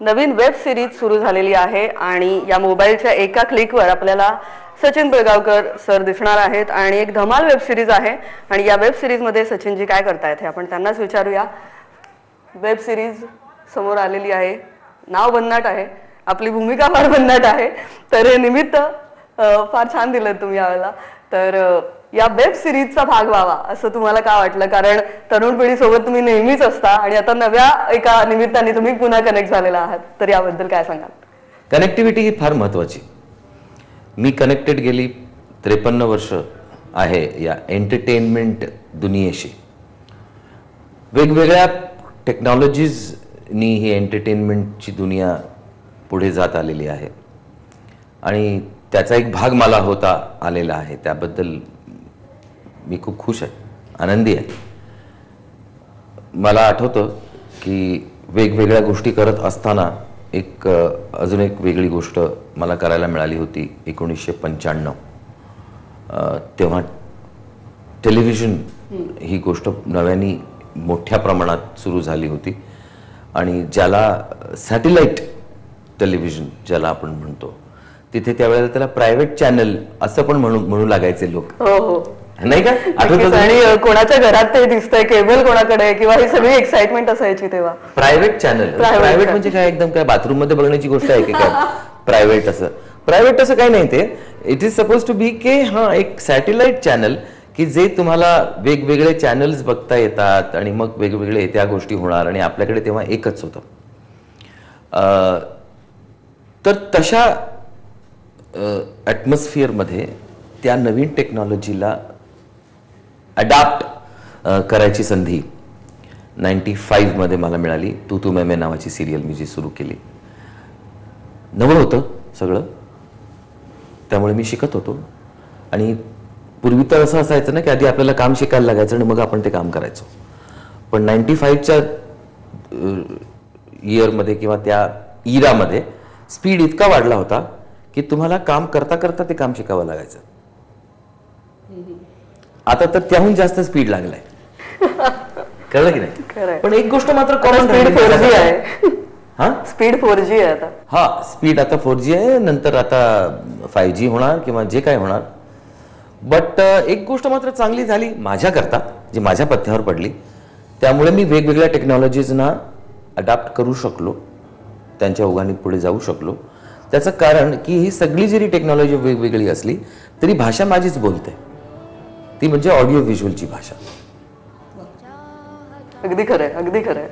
नवीन web series सुरू झालेली आहे आणि या मोबाईलच्या एका क्लिकवर आपल्याला सचिन पिळगावकर सर दिसणार आहेत आणि एक धमाल वेब सिरीज आहे आणि या वेब सिरीज मध्ये सचिनजी काय करतायत हे आपण त्यांनाच विचारूया। वेब सिरीज समोर आलेली आहे, नाव भन्नाट आहे, आपली भूमिका फार भन्नाट आहे, तर हे निमित्त फार छान दिलं तुम्ही यावेळेला। तर या वेब सिरीजचा भाग व्हावा असं तुम्हाला का वाटलं? कारण तरुण पिढीसोबत तुम्ही नेहमीच असता आणि आता नव्या एका निमित्ताने तुम्ही पुन्हा कनेक्ट झालेला आहात, तर याबद्दल काय सांगाल? कनेक्टिव्हिटी ही फार महत्त्वाची। मी कनेक्टेड गेली 53 वर्ष आहे या एंटरटेनमेंट दुनियेशी। वेगवेगळ्या टेक्नॉलॉजीजनी ही एंटरटेनमेंटची दुनिया पुढे जात आलेली आहे आणि त्याचा एक भाग मला होता आलेला आहे, त्याबद्दल मी खूप खुश आहे, आनंदी आहे। मला आठवतं की वेगवेगळ्या गोष्टी करत असताना अजून एक वेगळी गोष्ट मला करायला मिळाली होती 1995। तेव्हा टेलिव्हिजन ही गोष्ट नव्याने मोठ्या प्रमाणात सुरू झाली होती आणि ज्याला सॅटेलाइट टेलिव्हिजन ज्याला आपण म्हणतो, तिथे त्यावेळेला त्याला प्रायव्हेट चॅनल असं पण म्हणू लागायचे लोक, हो हो नाही का? आठवतं? आणि कोणाच्या घरात ते दिसतंय, केबल कोणाकडे किंवा ही सगळी एक्साइटमेंट असायची तेव्हा। प्रायव्हेट चॅनल, प्रायव्हेट म्हणजे काय? एकदम काय बाथरूम मध्ये बघण्याची गोष्ट आहे की काय प्रायव्हेट? असं काही नाही, ते it is suppose to be के हा एक सॅटेलाइट चॅनल की जे तुम्हाला वेगवेगळे चॅनल्स बघता येतात आणि मग वेगवेगळे त्या गोष्टी होणार आणि आपल्याकडे तेव्हा एकच होतं। तर तशा ॲटमॉस्फिअरमध्ये त्या नवीन टेक्नॉलॉजीला अडॅप्ट करायची संधी 95 मध्ये मला मिळाली। तू मैं नावाची सिरियल मी जी सुरू केली, नवं होतं सगळं, त्यामुळे मी शिकत होतो। आणि पूर्वी तर असं असायचं ना की आधी आपल्याला काम शिकायला लागायचं आणि मग आपण ते काम करायचो, पण 95च्या इयरमध्ये किंवा त्या इरामध्ये स्पीड इतका वाढला होता की तुम्हाला काम करता करता ते काम शिकावं लागायचं। आता तर त्याहून जास्त स्पीड लागलाय, कळलं की नाही? पण एक गोष्ट मात्र कॉमन, स्पीड 4G आहे। हा, स्पीड 4G आहे आता। हा, स्पीड आता 4G आहे, नंतर आता 5G होणार किंवा जे काय होणार। बट एक गोष्ट मात्र चांगली झाली माझ्याकरता, जी माझ्या पथ्यावर पडली, त्यामुळे मी वेगवेगळ्या टेक्नॉलॉजीजना अडॅप्ट करू शकलो, त्यांच्या ओघाने पुढे जाऊ शकलो। त्याचं कारण की ही सगळी जरी टेक्नॉलॉजी वेगवेगळी असली तरी भाषा माझीच बोलते, ती म्हणजे ऑडिओ व्हिज्युअलची भाषा। अगदी खरंय, अगदी खरंय।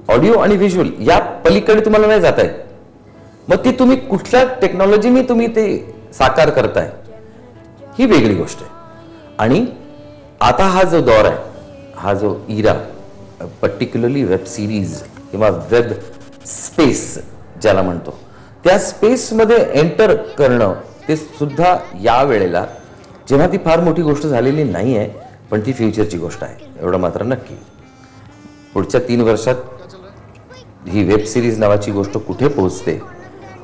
ऑडिओ आणि व्हिज्युअल या पलीकडे तुम्हाला नाही जाता येत, मग ती तुम्ही कुठल्या टेक्नॉलॉजीने तुम्ही ते साकार करताय ही वेगळी गोष्ट आहे। आणि आता हा जो दौर आहे, हा जो इरा, पर्टिक्युलरली वेब सिरीज किंवा वेब स्पेस ज्याला म्हणतो, त्या स्पेसमध्ये एंटर करणं, ते सुद्धा या वेळेला, जेव्हा ती फार मोठी गोष्ट झालेली नाही आहे पण ती फ्युचरची गोष्ट आहे, एवढं मात्र नक्की। पुढच्या 3 वर्षात ही वेब सिरीज नावाची गोष्ट कुठे पोहोचते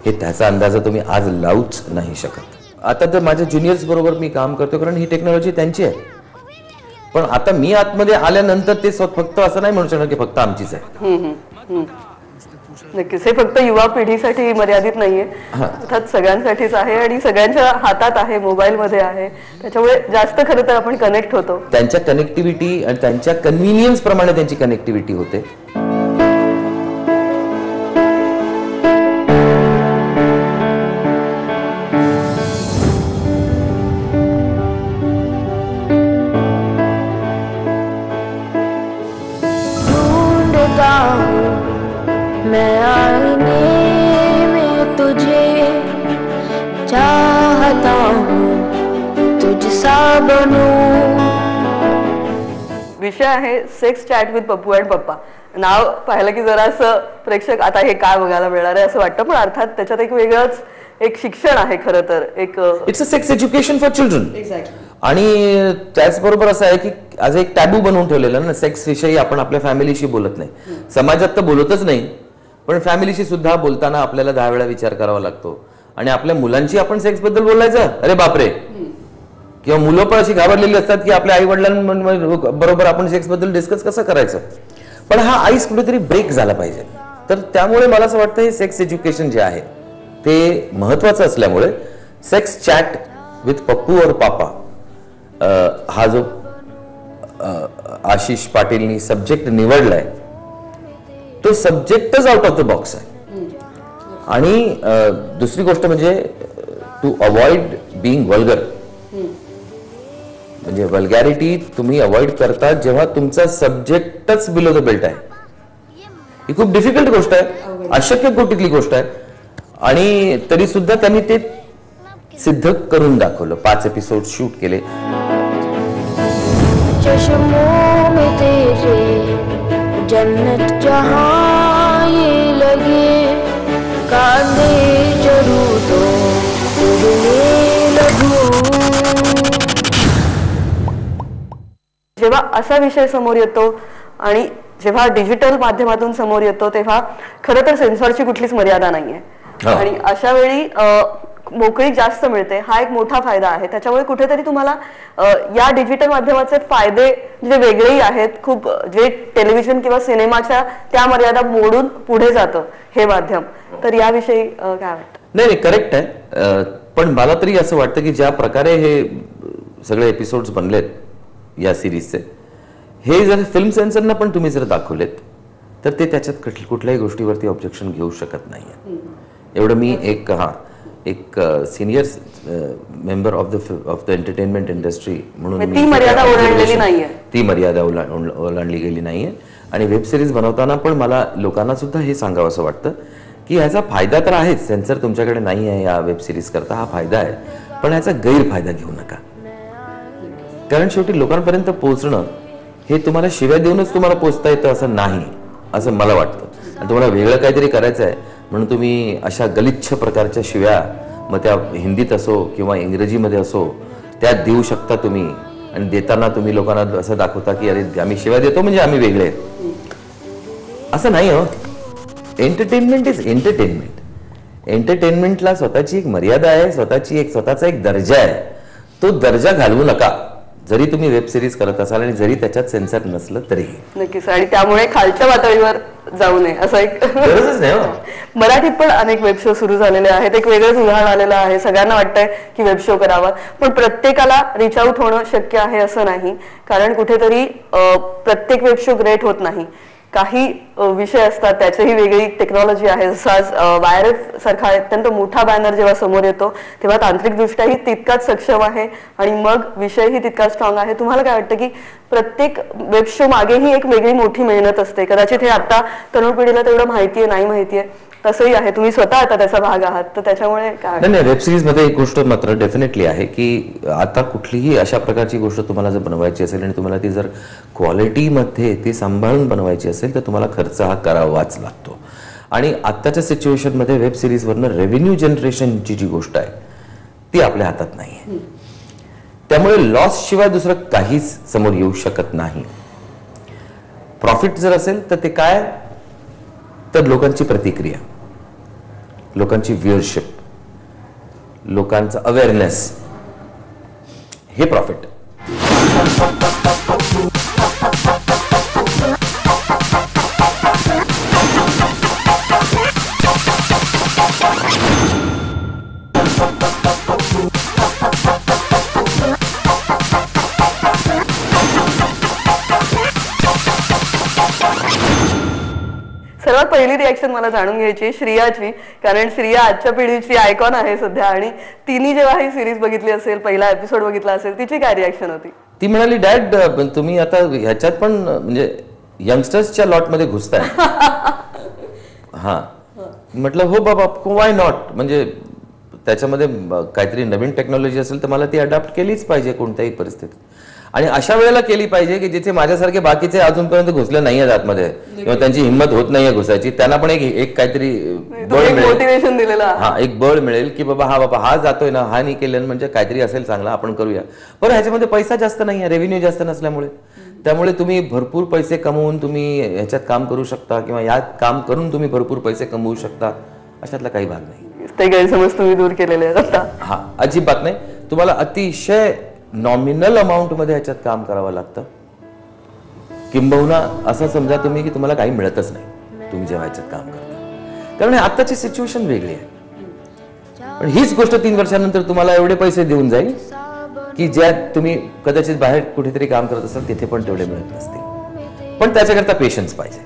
हे त्याचा अंदाज तुम्ही आज लावूच नाही शकत। आता तर माझ्या ज्युनियर्स बरोबर मी काम करतो कारण ही टेक्नॉलॉजी त्यांची आहे, पण आता मी आतमध्ये आल्यानंतर ते फक्त असं नाही म्हणू शकणार की फक्त आमचीच आहे। नक्कीच, हे फक्त युवा पिढीसाठी मर्यादित नाहीये, अर्थात सगळ्यांसाठीच आहे आणि सगळ्यांच्या हातात आहे, मोबाईल मध्ये आहे, त्याच्यामुळे जास्त खरं तर आपण कनेक्ट होतो। त्यांच्या कनेक्टिव्हिटी आणि त्यांच्या कन्व्हिनियन्स प्रमाणे त्यांची कनेक्टिव्हिटी होते। मैं आईने में तुझे चाहता हूँ, तुझसा बनूं। विषय आहे sex chat with Pappu and पप्पा। नाव पाहिलं की जरा असं प्रेक्षक आता हे काय बघायला मिळणार आहे असं वाटतं, पण अर्थात त्याच्यात एक वेगळंच एक शिक्षण आहे खरं तर, एक it's a sex education for children. Exactly. आणि त्याचबरोबर असं आहे की आज एक टॅबू बनवून ठेवलेला ना, सेक्स विषयी आपण आपल्या फॅमिलीशी बोलत नाही, समाजात तर बोलतच नाही, पण फॅमिलीशी सुद्धा बोलताना आपल्याला 10 वेळा विचार करावा लागतो। आणि आपल्या मुलांची आपण सेक्स बद्दल बोलायचं, अरे बापरे, किंवा मुलं पण अशी घाबरलेली असतात की आपल्या आई वडिलांबरोबर आपण सेक्स बद्दल डिस्कस कसं करायचं। पण हा आईस कुठेतरी ब्रेक झाला पाहिजे, तर त्यामुळे मला असं वाटतं हे सेक्स एज्युकेशन जे आहे ते महत्वाचं असल्यामुळे सेक्स चॅट विथ पप्पू और पापा हा जो आशिष पाटीलनी सब्जेक्ट निवडलाय तो सब्जेक्टच आउट ऑफ द बॉक्स आहे. आणि दुसरी गोष्ट म्हणजे टू अवॉइड बिंग वल्गर, म्हणजे वल्गॅरिटी तुम्ही अवॉइड करता जेव्हा तुमचा सब्जेक्टच बिलो द बेल्ट आहे. ही खूप डिफिकल्ट गोष्ट आहे, अशक्य कोटीतली गोष्ट आहे. आणि तरी सुद्धा त्यांनी ते सिद्ध करून दाखवलं. 5 एपिसोड शूट केले. चश्मों में तेरे जन्नत जहां ये लगे, कांधे चढ़ूं तो उड़ने लगूं. जेव्हा असा विषय समोर येतो आणि जेव्हा डिजिटल माध्यमातून समोर येतो तेव्हा खरं तर सेन्सॉरची कुठलीच मर्यादा नाहीये. आणि अशा वेळी मोकळीक जास्त मिळते. हा एक मोठा फायदा आहे. त्याच्यामुळे कुठेतरी तुम्हाला या डिजिटल माध्यमाचे फायदे जे वेगळेही आहेत, खूप जे टेलिव्हिजन किंवा सिनेमाच्या त्या मर्यादा मोडून पुढे जातं हे माध्यम. तर याविषयी काय वाटतं? नाही करेक्ट आहे. पण मला तरी असं वाटतं की ज्या प्रकारे हे सगळे एपिसोड्स बनलेत या सिरीजचे, हे जर फिल्म सेन्सरना पण तुम्ही जर दाखवलेत तर ते त्याच्यात कुठल्याही गोष्टीवरती ऑब्जेक्शन घेऊ शकत नाहीये. एवढं मी एक senior member of the entertainment industry म्हणून ती मर्यादा ओलांडलेली नाहीये. ती मर्यादा ओलांडली गेली नाहीये. आणि वेब सिरीज बनवताना पण मला लोकांना सुद्धा हे सांगावं असं वाटतं की ह्याचा फायदा तर आहेच. सेन्सर तुमच्याकडे नाही आहे या वेब सिरीज करता, हा फायदा आहे. पण ह्याचा गैरफायदा घेऊ नका. कारण शेवटी लोकांपर्यंत पोहोचणं हे तुम्हाला शिव्या देऊनच तुम्हाला पोहोचता येतं असं नाही, असं मला वाटतं. आणि तुम्हाला वेगळं काहीतरी करायचं आहे म्हणून तुम्ही अशा गलिच्छ प्रकारच्या शिव्या, मग त्या हिंदीत असो किंवा इंग्रजीमध्ये असो, त्या देऊ शकता तुम्ही. आणि देताना तुम्ही लोकांना असं दाखवता की अरे आम्ही शिव्या देतो म्हणजे आम्ही वेगळे आहेत, असं नाही हो. Entertainment is entertainment. एंटरटेनमेंटला स्वतःची एक मर्यादा आहे, स्वतःचा एक दर्जा आहे. तो दर्जा घालवू नका, जरी तुम्ही वेब सिरीज करत असाल आणि जरी त्याच्यात सेन्सर नसलं तरीही. नक्कीच. आणि त्यामुळे खालच्या पातळीवर जाऊ नये असं एक गरजच नाही. मराठीत पण अनेक वेब शो सुरू झालेले आहेत. एक वेगळंच उदाहरण आलेलं आहे. सगळ्यांना वाटतंय की वेब शो करावा, पण प्रत्येकाला रिच आउट होणं शक्य आहे असं नाही. कारण कुठेतरी प्रत्येक वेब शो ग्रेट होत नाही. काही विषय असतात त्याचीही वेगळी टेक्नॉलॉजी आहे. जसं आज वायरएफ सारखा अत्यंत मोठा बॅनर जेव्हा समोर येतो तेव्हा तांत्रिकदृष्ट्याही तितकाच सक्षम आहे आणि मग विषयही तितकाच स्ट्रॉंग आहे. तुम्हाला काय वाटतं की प्रत्येक वेब शो मागेही एक वेगळी मोठी मेहनत असते? कदाचित हे आता तरुण पिढीला तेवढं माहितीये नाही माहितीये, तसंही आहे. तुम्ही स्वतः आता त्याचा भाग आहात, तर त्याच्यामुळे काय? नाही, वेब सिरीज मध्ये एक गोष्ट मात्र डेफिनेटली आहे की आता कुठलीही अशा प्रकारची गोष्ट तुम्हाला जर बनवायची असेल आणि तुम्हाला ती जर क्वालिटीमध्ये ती सांभाळून बनवायची असेल तर तुम्हाला खर्च हा करावाच लागतो. आणि आत्ताच्या सिच्युएशनमध्ये वेब सिरीजवरनं रेव्हेन्यू जनरेशनची जी गोष्ट आहे ती आपल्या हातात नाही. त्यामुळे लॉस शिवाय दुसरं काहीच समोर येऊ शकत नाही. प्रॉफिट जर असेल तर ते काय, तर लोकांची प्रतिक्रिया, लोकांची व्ह्यूअरशिप, लोकांचा अवेअरनेस, हे प्रॉफिट. सर्वात पहिली रिॲक्शन मला जाणून घ्यायची श्रियाची, कारण श्रिया आजच्या पिढीची आयकॉन आहे सध्या. आणि तिने जेव्हा ही सिरीज बघितली असेल, पहिला एपिसोड बघितला असेल, तिची काय रिॲक्शन होती? ती म्हणाली, डॅड तुम्ही आता ह्याच्यात पण म्हणजे यंगस्टर्सच्या लॉटमध्ये घुसताय. हा, म्हटलं हो बाबा, वाय नॉट. म्हणजे त्याच्यामध्ये काहीतरी नवीन टेक्नॉलॉजी असेल तर मला ती अडॉप्ट केलीच पाहिजे कोणत्याही परिस्थितीत. आणि अशा वेळेला केली पाहिजे की जिथे माझ्यासारखे बाकीचे अजूनपर्यंत घुसले नाहीये आतमध्ये किंवा त्यांची हिंमत होत नाहीये घुसायची, त्यांना पण एक काहीतरी बळ मिळेल, मोटिवेशन दिलेलं. हा, एक बळ मिळेल की बाबा हा जातोय ना, हा नाही केलं म्हणजे काहीतरी असेल चांगला, आपण करूया. पण ह्याच्यामध्ये पैसा जास्त नाहीये, रेव्हेन्यू जास्त नसल्यामुळे. त्यामुळे तुम्ही भरपूर पैसे कमवून तुम्ही ह्याच्यात काम करू शकता किंवा यात काम करून तुम्ही भरपूर पैसे कमवू शकता, अशातला काही भाग नाही. ते गैरसमज तुम्ही दूर केलेले आहेत आता. हा, अजिबात नाही. तुम्हाला अतिशय नॉमिनल अमाऊंट मध्ये ह्याच्यात काम करावं लागतं. किंबहुना असं समजा तुम्ही की तुम्हाला काही मिळतच नाही. तुम्ही जेव्हा याच्यात काम करता, कारण आताची सिच्युएशन वेगळी आहे. पण हीच गोष्ट 3 वर्षानंतर तुम्हाला एवढे पैसे देऊन जाईल की ज्यात तुम्ही कदाचित बाहेर कुठेतरी काम करत असाल तिथे पण तेवढे मिळत नसतील. पण त्याच्याकरता पेशन्स पाहिजे.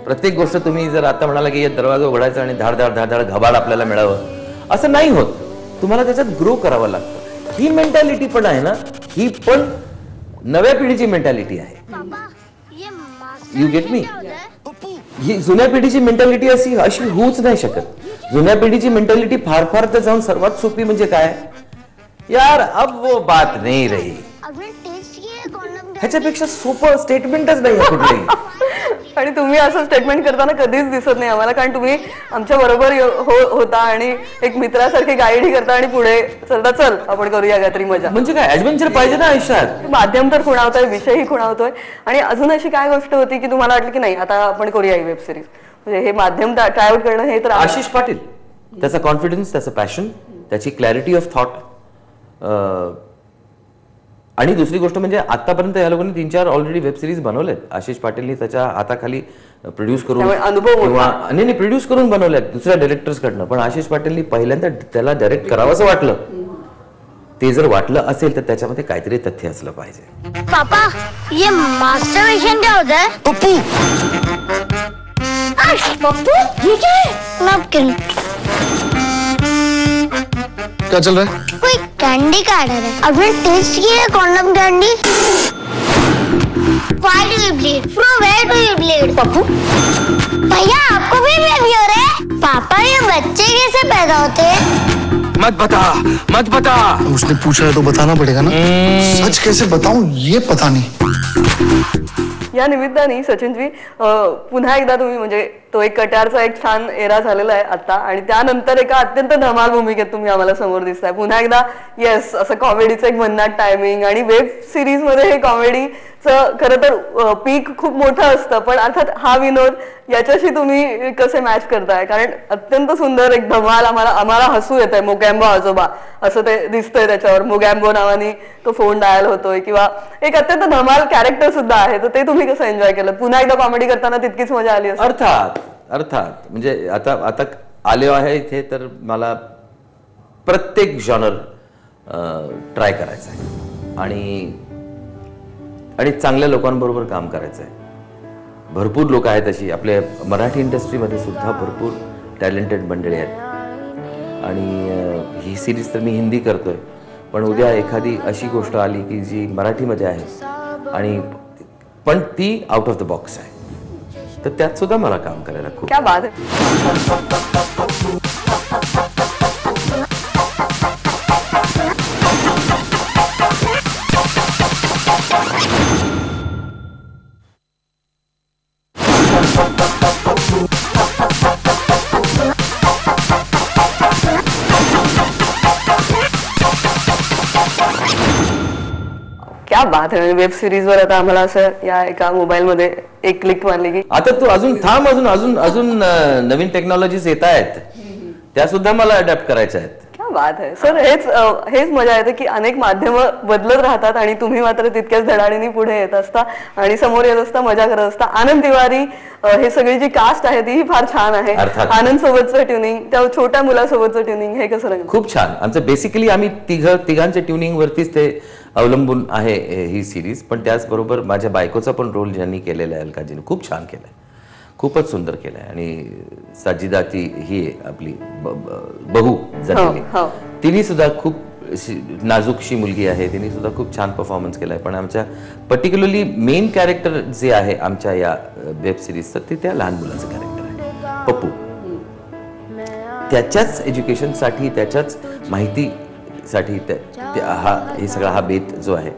प्रत्येक गोष्ट तुम्ही जर आता म्हणाला की दरवाजा उघडायचा आणि धाड धाड धाड धाड घबाड आपल्याला मिळावं असं नाही होत. तुम्हाला त्याच्यात ग्रो करावं लागतं. ही मेंटॅलिटी पण आहे ना, ही पण नव्या पिढीची मेंटॅलिटी आहे. You get me? ही जुन्या पिढीची मेंटॅलिटी अशी होऊच नाही शकत. जुन्या पिढीची मेंटॅलिटी फार फार तर जाऊन सर्वात सोपी म्हणजे काय, यार अब वो बात नाही रही. ह्याच्यापेक्षा सोपं स्टेटमेंटच नाही कुठलंही. आणि तुम्ही असं स्टेटमेंट करताना कधीच दिसत नाही आम्हाला, कारण तुम्ही आमच्या बरोबर होता आणि एक मित्रासारखे गाईडही करता आणि पुढे चलता, चल आपण करूया काहीतरी मजा. म्हणजे काय ऍडव्हेंचर पाहिजे ना आयुष्यात. माध्यम तर खुणावतोय, विषयही खुणावतोय. आणि अजून अशी काय गोष्ट होती की तुम्हाला वाटलं की नाही आता आपण करूया ही वेब सिरीज, म्हणजे हे माध्यम ट्राय आउट करणं हे तर. आशिष पाटील, त्याचा कॉन्फिडन्स, त्याचं पॅशन, त्याची क्लॅरिटी ऑफ थॉट. आणि दुसरी गोष्ट म्हणजे आतापर्यंत या लोकांनी 3-4 ऑलरेडी वेब सिरीज बनवलेत. आशिष पाटीलनी त्याच्या हाताखाली प्रोड्यूस करून किंवा प्रोड्यूस करून बनवल्यात दुसऱ्या डायरेक्टर्स कडनं. पण आशिष पाटीलनी पहिल्यांदा त्याला डायरेक्ट करावं असं वाटलं. ते जर वाटलं असेल तर त्याच्यामध्ये काहीतरी तथ्य असलं पाहिजे. पापा, ये मास्टरबेशन क्या होता है? पप्पू, पप्पू ये क्या है? नैपकिन. क्या चल रहा है? कोई कैंडी का ऑर्डर है. आपने टेस्ट किया है condom candy? Why do you bleed? From where do you bleed? Pappu, भैया आपको भी बेबी हो रहा है? पापा ये बच्चे कैसे पैदा होते हैं? मत बता. उसने पूछा है तो बताना पड़ेगा ना. सच कैसे बताऊं ये पता नहीं. या निमित्ताने सचिनजी पुन्हा एकदा तुम्ही म्हणजे तो एक कट्यारचा एक छान एरा झालेला आहे आता, आणि त्यानंतर एका अत्यंत धमाल भूमिकेत तुम्ही आम्हाला समोर दिसताय पुन्हा एकदा. येस, असं कॉमेडीचं एक भन्नाट टायमिंग, आणि वेब सिरीज मध्ये हे कॉमेडीचं खरं तर पीक खूप मोठं असतं, पण अर्थात हा विनोद याच्याशी तुम्ही कसे मॅच करताय, कारण अत्यंत सुंदर एक धमाल आम्हाला हसू येत आहे. मोगॅम्बो आजोबा असं ते दिसतंय त्याच्यावर, मोगॅम्बो नावाने तो फोन डायल होतोय, किंवा एक अत्यंत धमाल कॅरेक्टर सुद्धा आहे. तर ते तुम्ही कसं एन्जॉय केलं? पुन्हा एकदा कॉमेडी करताना तितकीच मजा आली असेल. अर्थात म्हणजे आता आले आहे इथे तर मला प्रत्येक जॉनर ट्राय करायचं आहे आणि चांगल्या लोकांबरोबर काम करायचं आहे. भरपूर लोक आहेत अशी आपल्या मराठी इंडस्ट्रीमध्ये सुद्धा भरपूर टॅलेंटेड मंडळी आहेत. आणि ही सिरीज तर मी हिंदी करतोय, पण उद्या एखादी अशी गोष्ट आली की जी मराठीमध्ये आहे आणि पण ती आउट ऑफ द बॉक्स आहे, तर त्यात सुद्धा मला काम करायला खूप. क्या बात है. क्या बात आहे. वेब सिरीज वर आता आम्हाला असं या एका मोबाईल मध्ये एक क्लिक मारली की आता तू अजून थांब, अजून नवीन टेक्नॉलॉजीज येत आहेत, त्या सुद्धा मला अडॅप्ट करायच्या आहेत. क्या बात आहे सर. हेच मजा येते की अनेक माध्यमं बदलत राहतात आणि तुम्ही मात्र तितक्याच धडाडीने पुढे येत असता आणि समोर येत असता, मजा करत असता. आनंद तिवारी, हे सगळी जी कास्ट आहे ती फार छान आहे. आनंद सोबतचं ट्युनिंग, त्या छोट्या मुलासोबतचं ट्युनिंग, हे कसं रंग? खूप छान. आमचं बेसिकली आम्ही तिघांच्या ट्युनिंग वरतीच ते अवलंबून आहे ही सिरीज. पण त्याचबरोबर माझ्या बायकोचा पण रोल ज्यांनी केलेला आहे अलकाजीने खूप छान केलाय, खूपच सुंदर केलाय. आणि साजिदा ती ही आपली बहू झालेली, तिने सुद्धा खूप नाजूकशी मुलगी आहे, तिने सुद्धा खूप छान परफॉर्मन्स केलाय. पण आमच्या पर्टिक्युलरली मेन कॅरेक्टर जे आहे आमच्या या वेब सिरीजचं ते त्या लहान मुलाचं कॅरेक्टर आहे, पप्पू. त्याच्याच एज्युकेशनसाठी, त्याच्याच माहितीसाठी हे सगळा हा बेत जो आहे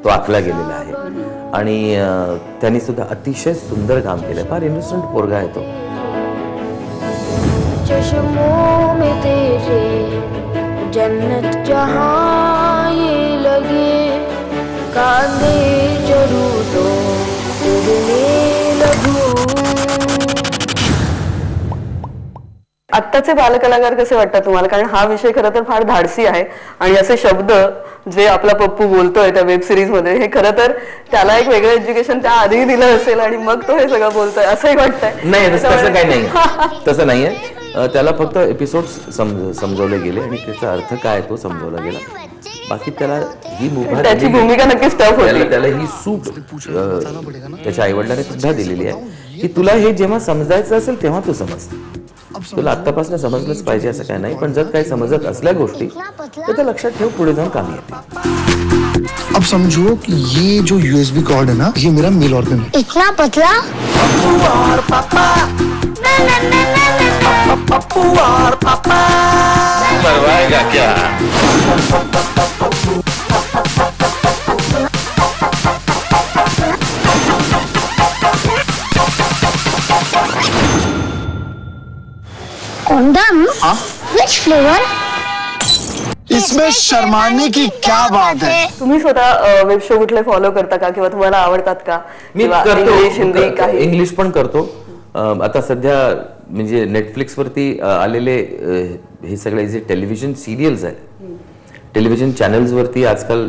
तो आखला गेलेला आहे. आणि त्यांनी सुद्धा अतिशय सुंदर काम केलंय. फार इनोसंट पोरगा आहे तो. चश्मों में तेरे जन्नत जहां ये लगे, कांधे चढ़ूं तो उड़ने लगूं. आता आत्ताचे बालकलाकार कसे वाटतात तुम्हाला? कारण हा विषय खरं तर फार धाडसी आहे आणि असे शब्द जे आपला पप्पू बोलतोय त्या वेब सिरीज मध्ये, हे खरं तर त्याला एक वेगळं एज्युकेशन त्या आधी दिलं असेल आणि मग तो हे सगळं बोलतोय असंही वाटतंय. नाही, तसं काही नाही, तसं नाहीये. त्याला फक्त एपिसोड्स समजवले गेले आणि त्याचा अर्थ काय तो समजवला गेला. बाकी त्याला ही त्याची भूमिका नक्कीच टफ होती. त्याला ही सूट त्याच्या आईवडिलांनी सुद्धा दिलेली आहे की तुला हे जेव्हा समजायचं असेल तेव्हा तू समज. तुला आत्तापासून समजलंच पाहिजे असं काय नाही, पण जर काही समजत असल्या गोष्टी तर त्या लक्षात ठेव, पुढे जाऊन कामी येते. अब समझो कि ये जो USB कॉर्ड है ना, ये मेरा मेल ऑर्गन है. इतना पतला? करवाएगा क्या? कॉन्डम? Which flavor? इसमें शर्माने की क्या बात है? तुम्ही स्वतः वेब शो कुठले फॉलो करता का किंवा तुम्हाला आवडतात का? मी इंग्लिश, हिंदी, काही? इंग्लिश पण करतो. आता सध्या म्हणजे नेटफ्लिक्स वरती आलेले हे सगळे जे टेलिव्हिजन सिरियल्स आहेत, टेलिव्हिजन चॅनल्स वरती आजकाल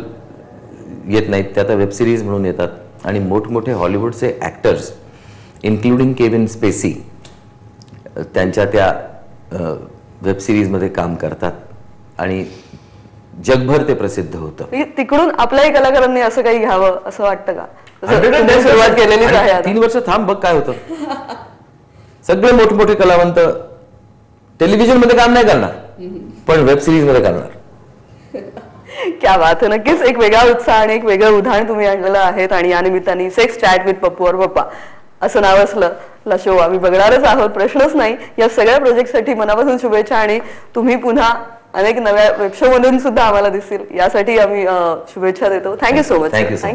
येत नाहीत, त्या आता वेब सिरीज म्हणून येतात आणि मोठमोठे हॉलिवूडचे ऍक्टर्स इन्क्लुडिंग केविन स्पेसी त्यांच्या त्या वेब सिरीजमध्ये काम करतात आणि जगभर ते प्रसिद्ध होतं. तिकडून आपल्याही कलाकारांनी असं काही घ्यावं असं वाटतं का? सुरुवात केलेलीच आहे. 3 वर्ष थांब बघ काय होतं. सगळे मोठमोठे कलावंत टेलिव्हिजन मध्ये काम नाही करणार, पण वेब सिरीज मध्ये करणार. क्या बात आहे. नक्कीच एक वेगळा उत्साह आणि एक वेगळं उदाहरण तुम्ही आणलेलं आहेत आणि या निमित्ताने सेक्स चॅट विथ पप्पू और पप्पा असं नाव असलं शो आम्ही बघणारच आहोत, प्रश्नच नाही. या सगळ्या प्रोजेक्टसाठी मनापासून शुभेच्छा आणि तुम्ही पुन्हा अनेक नव्या वेब शो मधून सुद्धा आम्हाला दिसतील यासाठी आम्ही शुभेच्छा देतो. Thank you so much. थँक्यू.